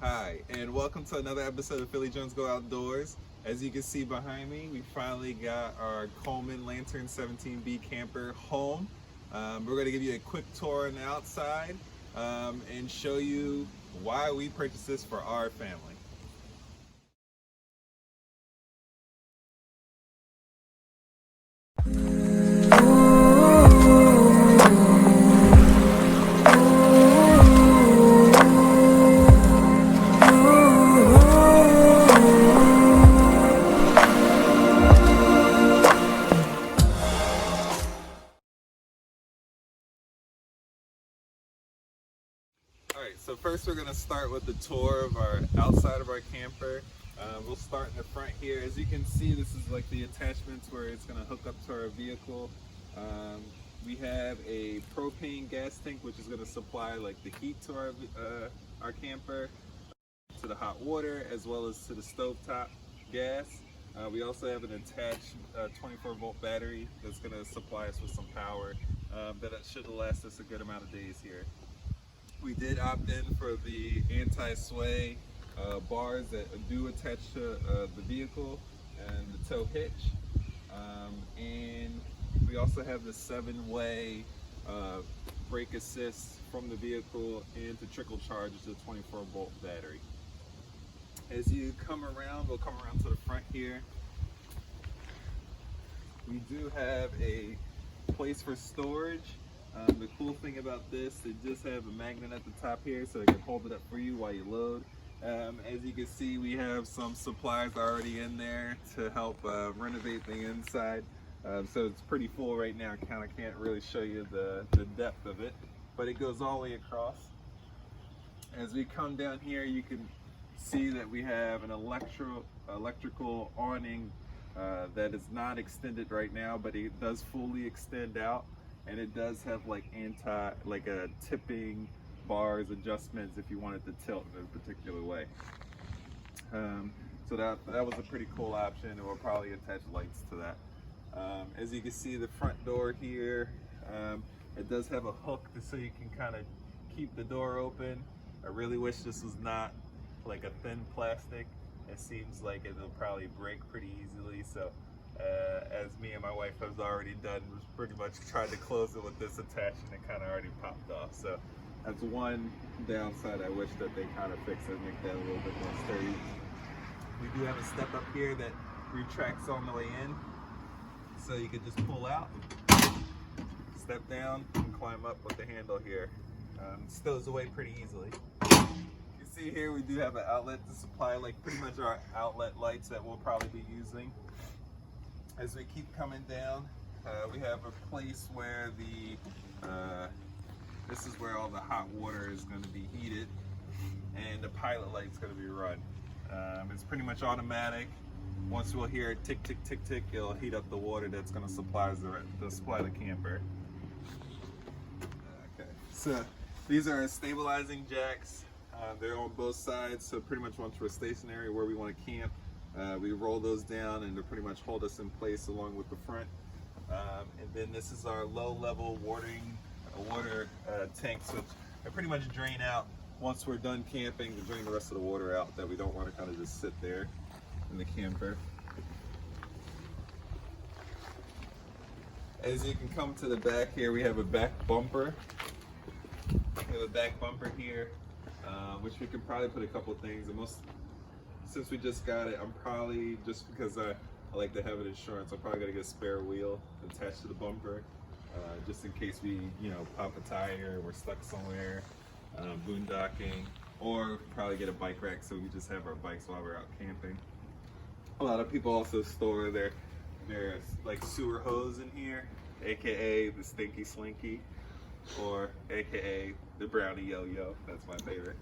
Hi, and welcome to another episode of Philly Jones Go Outdoors. As you can see behind me, we finally got our Coleman Lantern 17B camper home. We're going to give you a quick tour on the outside and show you why we purchased this for our family. Alright, so first we're going to start with the tour of our outside of our camper. We'll start in the front here. As you can see, this is like the attachments where it's going to hook up to our vehicle. We have a propane gas tank which is going to supply like the heat to our camper, to the hot water, as well as to the stovetop gas. We also have an attached 24-volt battery that's going to supply us with some power that should last us a good amount of days here. We did opt in for the anti-sway bars that do attach to the vehicle and the tow hitch. And we also have the 7-way brake assist from the vehicle and to trickle charge the 24-volt battery. As you come around, we'll come around to the front here. We do have a place for storage. The cool thing about this, they just have a magnet at the top here so it can hold it up for you while you load. As you can see, we have some supplies already in there to help renovate the inside. So it's pretty full right now. I kind of can't really show you the depth of it, but it goes all the way across. As we come down here, you can see that we have an electrical awning that is not extended right now, but it does fully extend out. And it does have like a tipping bars adjustments if you wanted to tilt in a particular way. So that was a pretty cool option, and we'll probably attach lights to that. As you can see, the front door here, it does have a hook so you can kind of keep the door open. I really wish this was not like a thin plastic. It seems like it'll probably break pretty easily. So as me and my wife have already done, was pretty much tried to close it with this attached, and it kind of already popped off. So that's one downside I wish that they kind of fix it, make that a little bit more sturdy. We do have a step up here that retracts on the way in, so you could just pull out, step down, and climb up with the handle here. It stows away pretty easily. You see here we do have an outlet to supply like pretty much our outlet lights that we'll probably be using. As we keep coming down, we have a place where this is where all the hot water is going to be heated, and the pilot light is going to be run. It's pretty much automatic. Once we'll hear it tick, tick, tick, tick, it'll heat up the water that's going to supply the camper. Okay, so these are stabilizing jacks. They're on both sides, so pretty much once we're stationary where we want to camp, we roll those down and they pretty much hold us in place along with the front. And then this is our low-level water tanks, which they pretty much drain out once we're done camping, to drain the rest of the water out that we don't want to kind of just sit there in the camper. As you can come to the back here, we have a back bumper. We have a back bumper here, which we could probably put a couple of things. Since we just got it, I'm probably, just because I like to have it insurance, I'm probably gonna get a spare wheel attached to the bumper, just in case we, pop a tire, we're stuck somewhere, boondocking, or probably get a bike rack so we just have our bikes while we're out camping. A lot of people also store their like sewer hose in here, aka the Stinky Slinky, or aka the Brownie Yo-Yo. That's my favorite.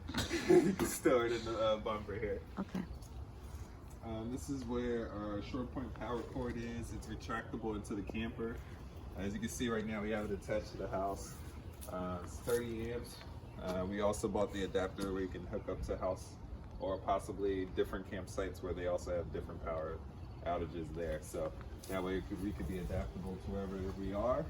You can store it in the bumper here. Okay. This is where our short point power cord is. It's retractable into the camper. As you can see right now, we have it attached to the house. It's 30 amps. We also bought the adapter where you can hook up to house or possibly different campsites where they also have different power outages there. So that way we could be adaptable to wherever we are.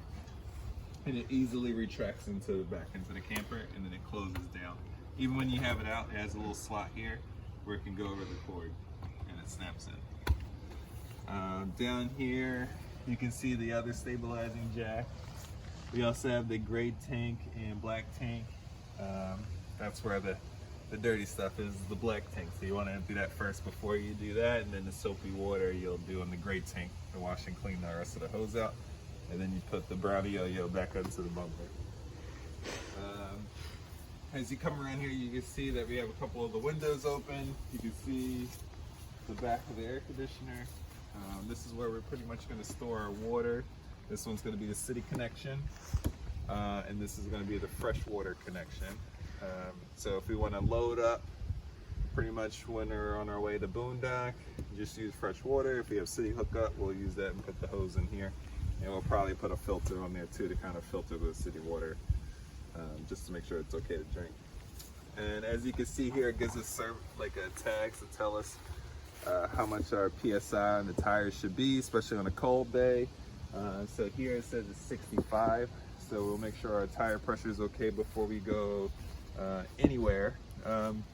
And it easily retracts back into the camper, and then it closes down. even when you have it out, it has a little slot here where it can go over the cord and it snaps in. Down here, you can see the other stabilizing jack. We also have the gray tank and black tank. That's where the dirty stuff is, the black tank. So you want to empty that first before you do that, and then the soapy water you'll do in the gray tank to wash and clean the rest of the hose out. And then you put the brown yo-yo back onto the bumper. As you come around here, you can see that we have a couple of the windows open. You can see the back of the air conditioner. This is where we're pretty much going to store our water. This one's going to be the city connection, and this is going to be the freshwater connection. So if we want to load up pretty much when we're on our way to Boondock, just use fresh water. If we have city hookup, we'll use that and put the hose in here. And we'll probably put a filter on there too to kind of filter the city water, just to make sure it's okay to drink. And as you can see here, it gives us like a tag to tell us how much our PSI on the tires should be, especially on a cold day. So here it says it's 65, so we'll make sure our tire pressure is okay before we go anywhere. And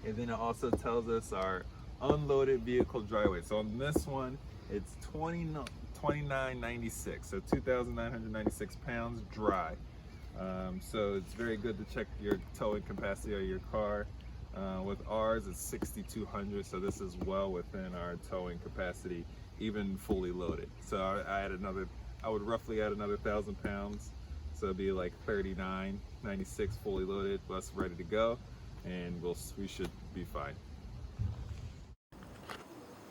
then it also tells us our unloaded vehicle dry weight. So on this one, it's 2996, so 2,996 pounds dry. So it's very good to check your towing capacity of your car. With ours, it's 6,200, so this is well within our towing capacity, even fully loaded. So I would roughly add another 1,000 pounds, so it'd be like 3996 fully loaded, plus ready to go, and we should be fine.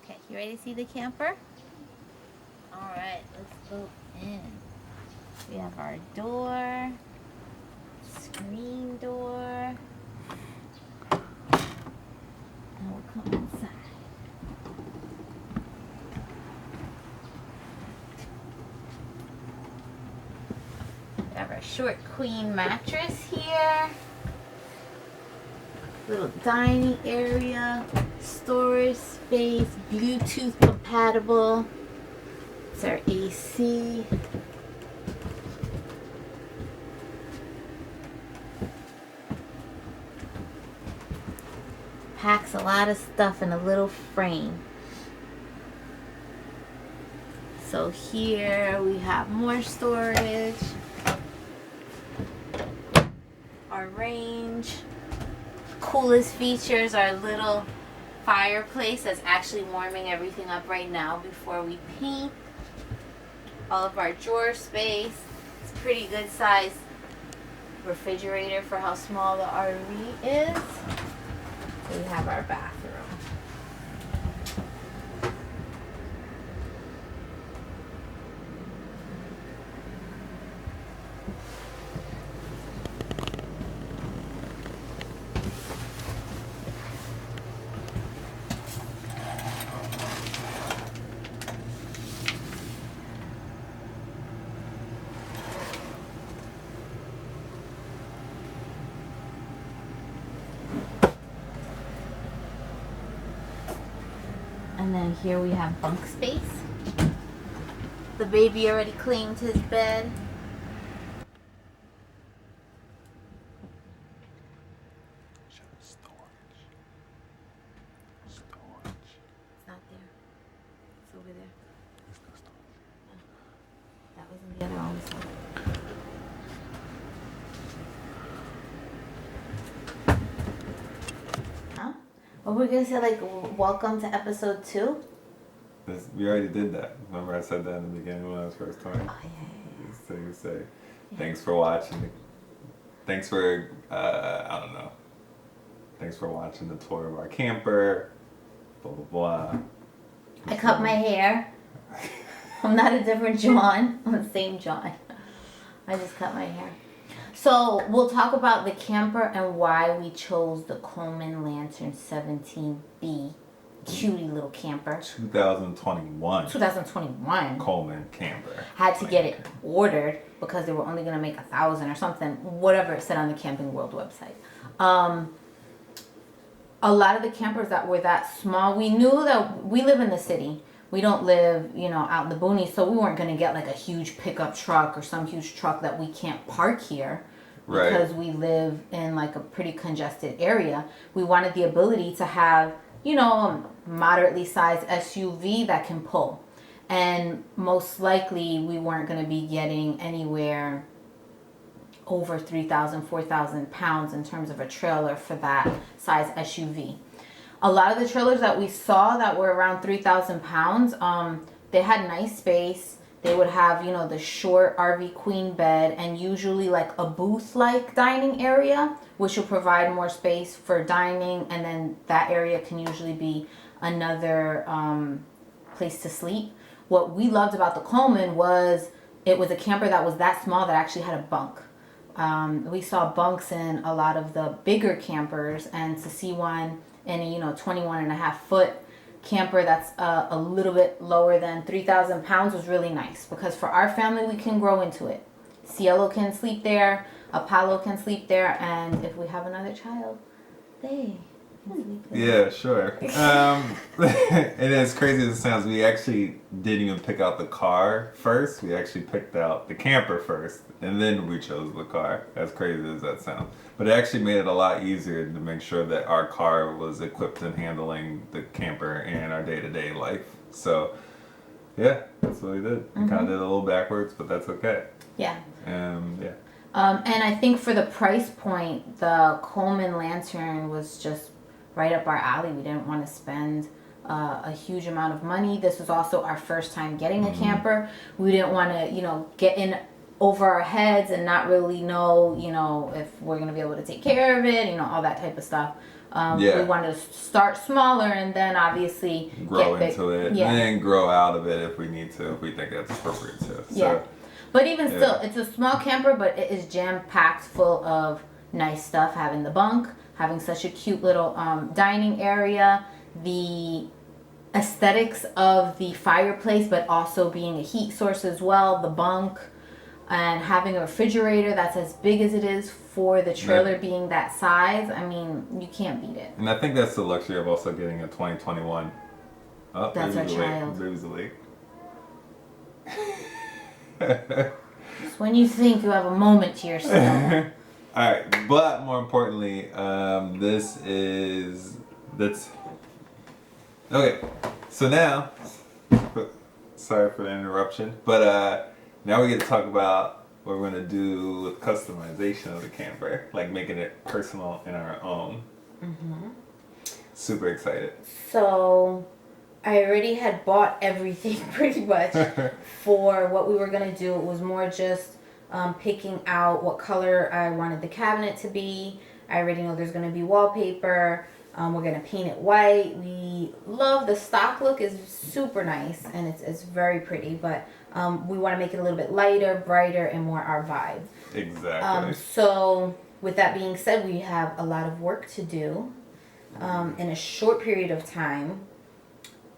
Okay, you ready to see the camper? All right, let's go in. We have our door, screen door. And we'll come inside. We have our short queen mattress here. Little dining area, storage space, Bluetooth compatible. It's our AC. Packs a lot of stuff in a little frame. So here we have more storage. Our range. Coolest features, our little fireplace that's actually warming everything up right now before we paint. All of our drawer space. It's a pretty good size refrigerator for how small the RV is. We have our bathroom. And then here we have bunk space. The baby already claimed his bed. Storage. It's not there. It's over there. That was in the other one. Well, we're gonna say like, welcome to episode 2. We already did that. Remember I said that in the beginning when I was first talking? Oh yeah. So you say, thanks for watching. Thanks for, I don't know. Thanks for watching the tour of our camper. Blah, blah, blah. I cut my hair. I'm not a different John. I'm the same John. I just cut my hair. So we'll talk about the camper and why we chose the Coleman Lantern 17B. Cutie little camper. 2021. 2021. Coleman camper. Had to get it ordered because they were only going to make 1,000 or something. Whatever it said on the Camping World website. A lot of the campers that were that small, we knew that we live in the city. We don't live, out in the boonies, so we weren't going to get like a huge pickup truck or some huge truck that we can't park here. because we live in like a pretty congested area. We wanted the ability to have, you know, a moderately sized SUV that can pull. And most likely we weren't going to be getting anywhere over 3,000, 4,000 pounds in terms of a trailer for that size SUV. A lot of the trailers that we saw that were around 3,000 pounds, they had nice space. They would have, you know, the short RV queen bed and usually like a booth-like dining area, which will provide more space for dining. And then that area can usually be another place to sleep. What we loved about the Coleman was it was a camper that was that small that actually had a bunk. We saw bunks in a lot of the bigger campers, and to see one in a, you know, 21.5-foot camper that's a little bit lower than 3,000 pounds was really nice, because for our family we can grow into it. Cielo can sleep there, Apollo can sleep there, and if we have another child, they can sleep there. Yeah, sure. And as crazy as it sounds, we actually didn't even pick out the car first. We actually picked out the camper first, and then we chose the car. As crazy as that sounds. But it actually made it a lot easier to make sure that our car was equipped in handling the camper and our day-to-day life. So, yeah, that's what we did. We kind of did it a little backwards, but that's okay. Yeah. Yeah. And I think for the price point, the Coleman Lantern was just right up our alley. We didn't want to spend a huge amount of money. This was also our first time getting a camper. We didn't want to, you know, get in over our heads and not really know, you know, if we're going to be able to take care of it, you know, all that type of stuff. We wanted to start smaller and then obviously grow into it, and then grow out of it if we need to, if we think that's appropriate to. So, yeah. But even still, it's a small camper, but it is jam-packed full of nice stuff. Having the bunk, having such a cute little dining area, the aesthetics of the fireplace, but also being a heat source as well, the bunk, and having a refrigerator that's as big as it is for the trailer being that size. I mean, you can't beat it. And I think that's the luxury of also getting a 2021. Oh, that's our child. Baby's awake. It's when you think you have a moment to yourself. All right, but more importantly, that's okay. So now, sorry for the interruption, but now we get to talk about what we're gonna do with customization of the camper, like making it personal in our own. Super excited. So, I already had bought everything pretty much for what we were gonna do. It was more just picking out what color I wanted the cabinet to be. I already know there's gonna be wallpaper. We're gonna paint it white. We love the stock look, is super nice and it's very pretty, but we want to make it a little bit lighter, brighter, and more our vibe. Exactly. So with that being said, we have a lot of work to do in a short period of time.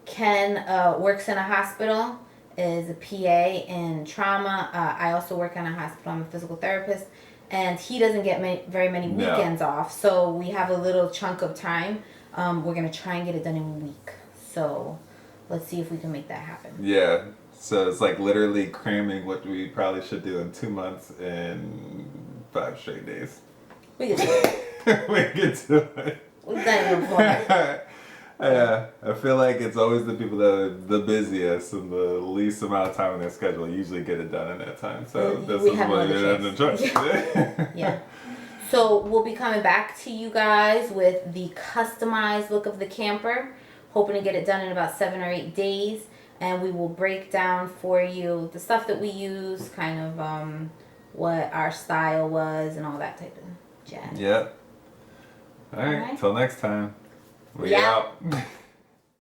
Ken works in a hospital, is a PA in trauma. I also work in a hospital. I'm a physical therapist. And he doesn't get very many weekends off. So we have a little chunk of time. We're going to try and get it done in a week. So let's see if we can make that happen. Yeah. So it's like literally cramming what we probably should do in 2 months in 5 straight days. We can do it. We can do it. We've done it before. Yeah, I feel like it's always the people that are the busiest and the least amount of time in their schedule usually get it done in that time. So this is what you have no choice. Yeah. So we'll be coming back to you guys with the customized look of the camper, hoping to get it done in about 7 or 8 days. And we will break down for you the stuff that we use, kind of what our style was and all that type of jazz. Yep. All right. Till next time. We out.